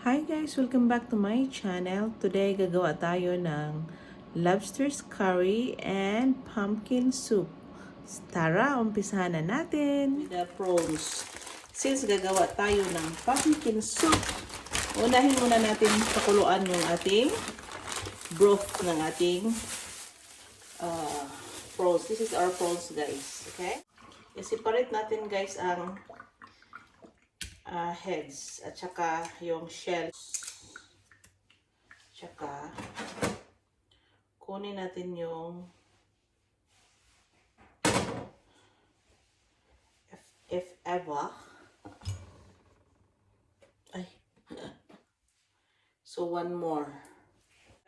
Hi guys! Welcome back to my channel. Today, gagawa tayo ng lobsters curry and pumpkin soup. Tara, umpisahan na natin! With the prawns. Since gagawa tayo ng pumpkin soup, unahin muna natin pakuluan yung ating broth ng ating prawns. This is our prawns guys. Okay? I-separate natin guys ang heads at saka yung shells. Tsaka kunin natin yung if ever. Ay. So one more.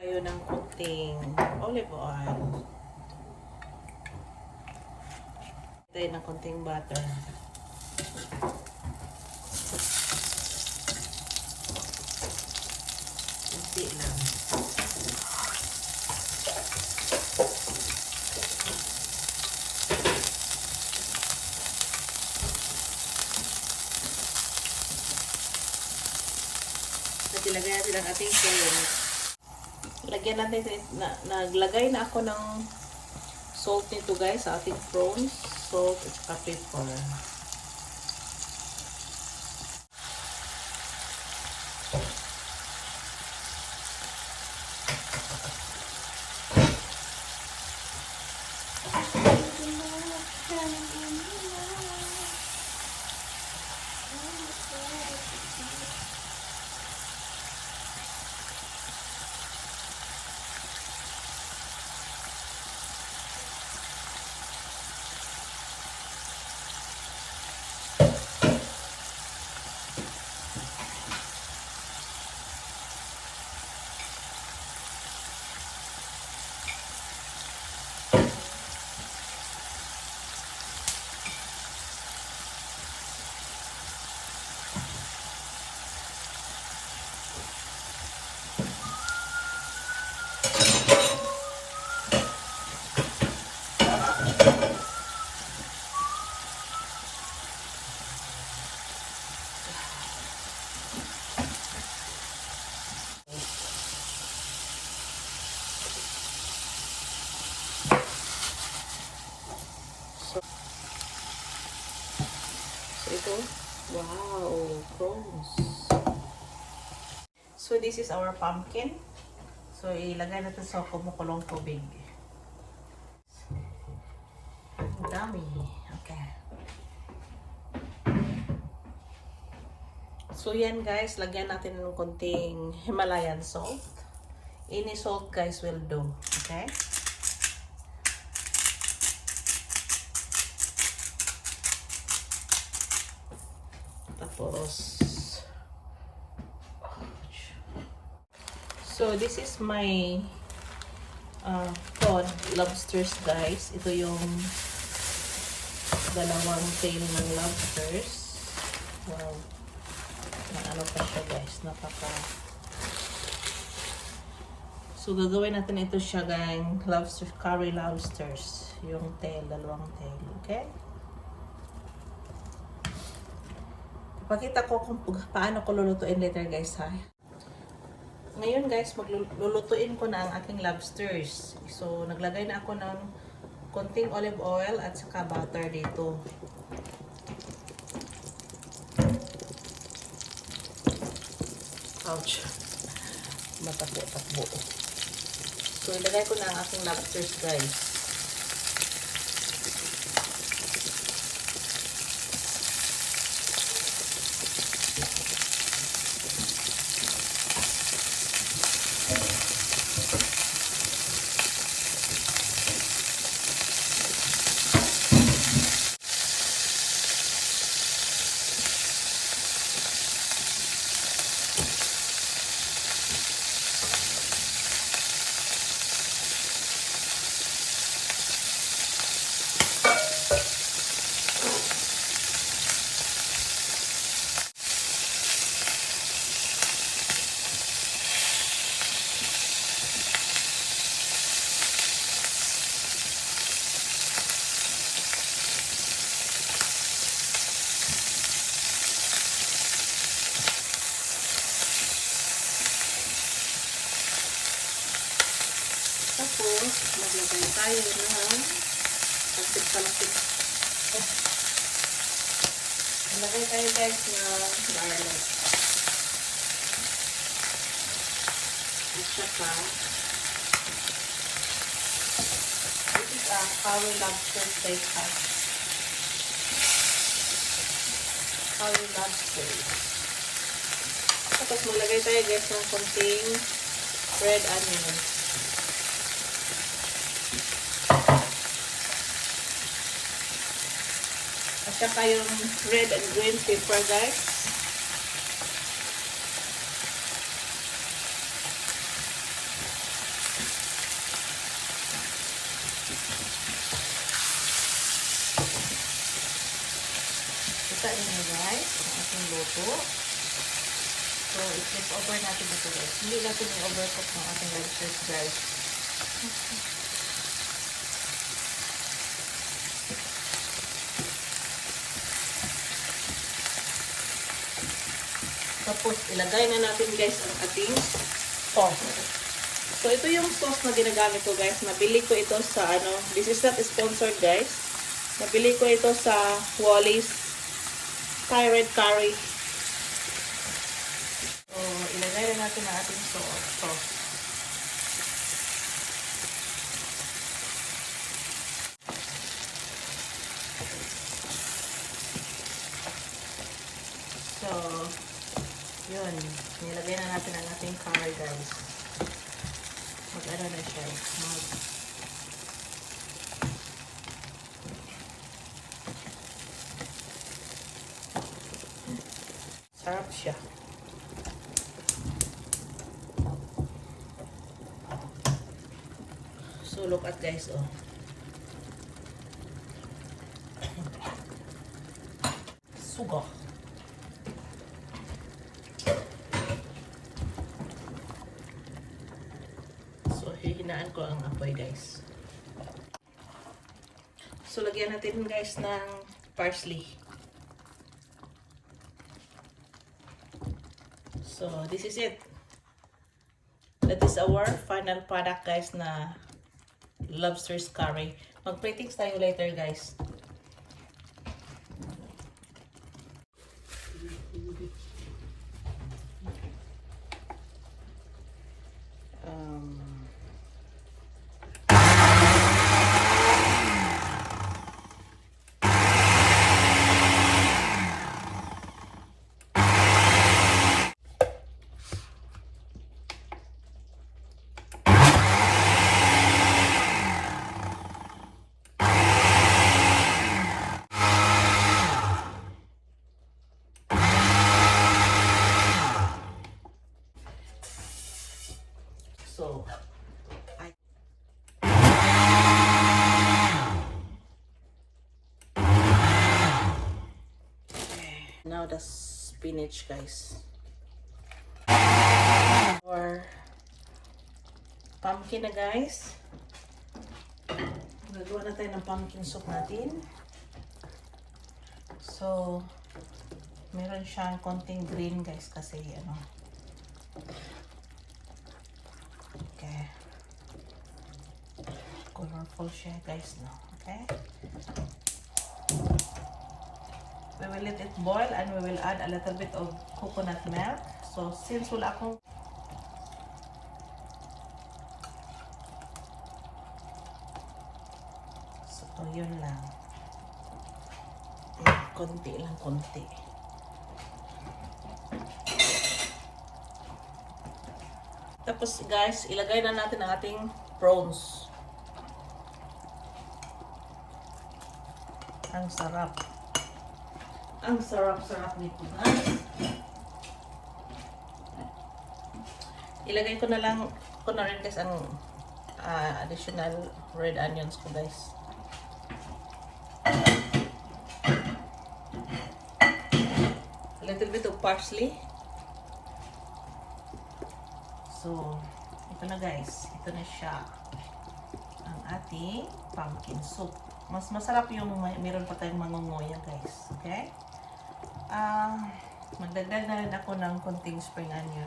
Tayo ng kunting olive oil. Tayo ng kunting butter. Kunti lang. Ilagay natin ang ating prawns. Lagyan natin, naglagay na ako ng salt nito guys sa ating prawns. Salt at saka pepper. So ito, wow, prawns. So this is our pumpkin. So ilagay natin sa kumukulong tubig. Ang dami. Okay. So yan guys, lagyan natin ng konting Himalayan salt. Any salt guys will do. Okay? Tapos, so this is my cod lobsters guys. Ito yung dalawang tail ng lobsters. Wow. Ano pa siya guys, napaka. So gagawin natin ito siya gang lobster curry lobsters. Yung tail, dalawang tail. Okay? Pakita ko kung paano ko lulutuin later guys ha. Ngayon guys, maglulutuin ko na ang aking lobsters. So naglagay na ako ng konting olive oil at saka butter dito. Ouch. Matakbo-takbo. So ilagay ko na ang aking lobsters guys. maglagay tayo ng palapit. Maglagay tayo guys ng garlic. At saka, this is a curry lobster steak house. Curry lobster. Tapos maglagay tayo guys ng konting red onion. At saka yung red and green pepper guys. Kita nyo guys ang ating luto. So, i-flip over natin ito guys. Hindi natin i-overcook ng ating lobsters guys. Tapos, ilagay na natin guys ang ating sauce. So, ito yung sauce na ginagamit ko guys. Nabili ko ito sa this is not sponsored guys. Nabili ko ito sa Wally's Thai Red Curry. So, ilagay na natin ang ating sauce. So, yun. Nilagay na natin ang ating curry guys. Mag-ano na siya. Sarap siya. So, look at guys, oh. Suga. So, hihinaan ko ang apoy, guys. So, lagyan natin, guys, ng parsley. So, this is it. That is our final product, guys, na lobsters curry. Mag-platings tayo later, guys. So, now the spinach, guys. Or pumpkin na, guys. Gagawa na tayo ng pumpkin soup natin. So, meron siyang konting green, guys, kasi okay. Colorful siya, guys, no? Okay? We will let it boil and we will add a little bit of coconut milk. So, since wala akong yun lang. Konti lang, konti. Tapos guys, ilagay na natin ang ating prawns. Ang sarap. Ang sarap-sarap nito, guys. Ilagay ko na rin guys ang additional red onions ko, guys. A little bit of parsley. So, ito na guys. Ito na siya. Ang ating pumpkin soup. Mas masarap yung meron pa tayong mangunguya, guys. Okay? Magdagdag na rin ako ng konting spring onion.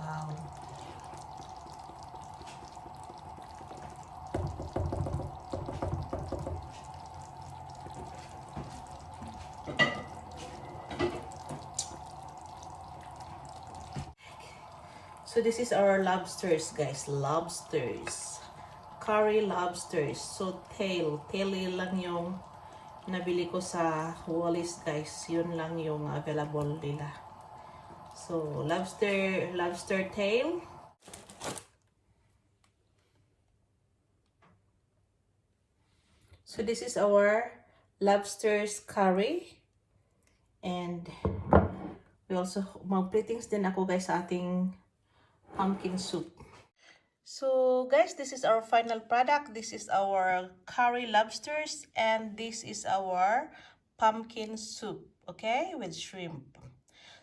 Wow. So this is our lobsters, guys. Lobsters. Curry lobsters. So tail lang yung nabili ko sa Wallis, guys. Yun lang yung available nila. So lobster tail. So this is our lobsters curry. And we also mag-plattings din ako, guys, sa ating pumpkin soup. So guys, this is our final product. This is our curry lobsters and this is our pumpkin soup, okay, with shrimp.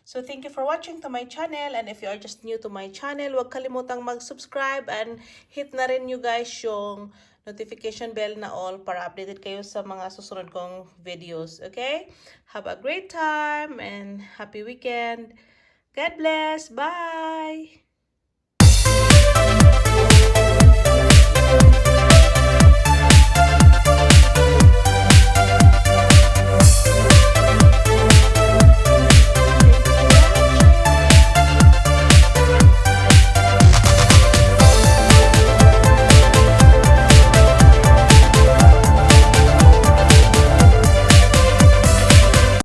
So thank you for watching to my channel, and if you are just new to my channel, huwag kalimutang mag-subscribe and hit na rin you guys yung notification bell na all para updated kayo sa mga susunod kong videos, okay? Have a great time and happy weekend. God bless. Bye!